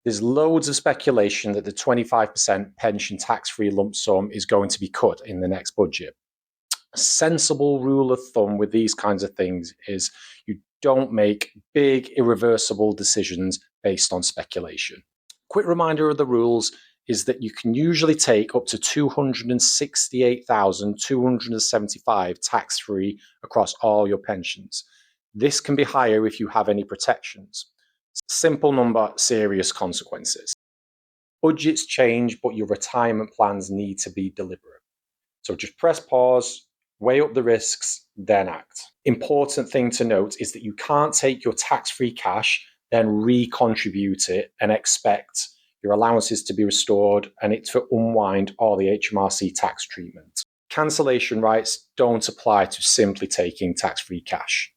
There's loads of speculation that the 25% pension tax-free lump sum is going to be cut in the next budget. A sensible rule of thumb with these kinds of things is you don't make big, irreversible decisions based on speculation. Quick reminder of the rules is that you can usually take up to $268,275 tax-free across all your pensions. This can be higher if you have any protections. Simple number, serious consequences. Budgets change, but your retirement plans need to be deliberate. So just press pause, weigh up the risks, then act. Important thing to note is that you can't take your tax-free cash, then recontribute it and expect your allowances to be restored and it to unwind all the HMRC tax treatment. Cancellation rights don't apply to simply taking tax-free cash.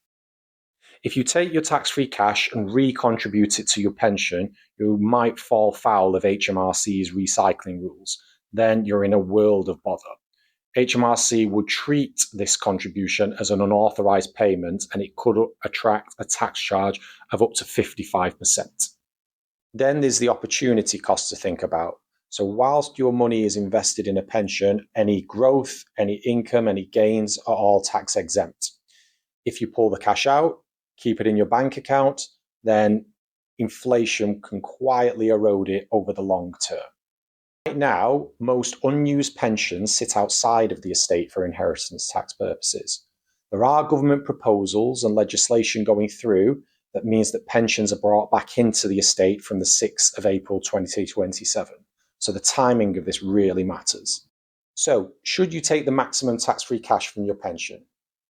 If you take your tax-free cash and recontribute it to your pension, you might fall foul of HMRC's recycling rules. Then you're in a world of bother. HMRC would treat this contribution as an unauthorised payment and it could attract a tax charge of up to 55%. Then there's the opportunity cost to think about. So whilst your money is invested in a pension, any growth, any income, any gains are all tax exempt. If you pull the cash out, keep it in your bank account, then inflation can quietly erode it over the long term. Right now, most unused pensions sit outside of the estate for inheritance tax purposes. There are government proposals and legislation going through that means that pensions are brought back into the estate from the 6th of April 2027. So the timing of this really matters. So, should you take the maximum tax-free cash from your pension?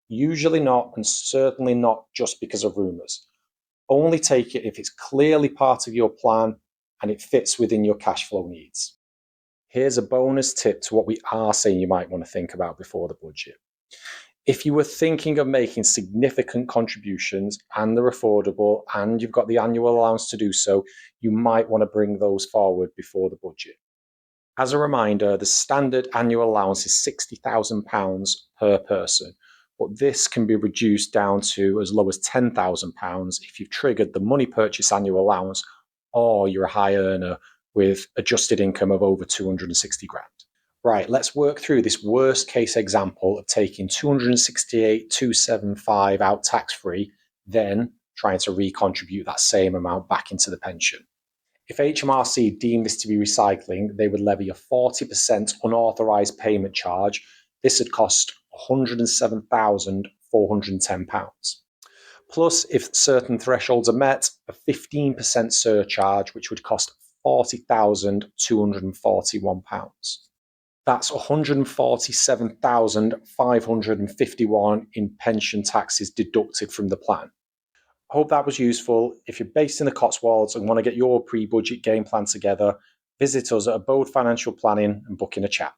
Usually not, and certainly not just because of rumours. Only take it if it's clearly part of your plan and it fits within your cash flow needs. Here's a bonus tip to what we are saying you might want to think about before the budget. If you were thinking of making significant contributions and they're affordable and you've got the annual allowance to do so, you might want to bring those forward before the budget. As a reminder, the standard annual allowance is £60,000 per person, but this can be reduced down to as low as £10,000 if you've triggered the money purchase annual allowance or you're a high earner with adjusted income of over 260 grand. Right, let's work through this worst case example of taking 268,275 out tax-free, then trying to recontribute that same amount back into the pension. If HMRC deemed this to be recycling, they would levy a 40% unauthorised payment charge. This would cost £107,410. Plus, if certain thresholds are met, a 15% surcharge, which would cost £40,241. That's £147,551 in pension taxes deducted from the plan. Hope that was useful. If you're based in the Cotswolds and want to get your pre-budget game plan together, visit us at Abode Financial Planning and book in a chat.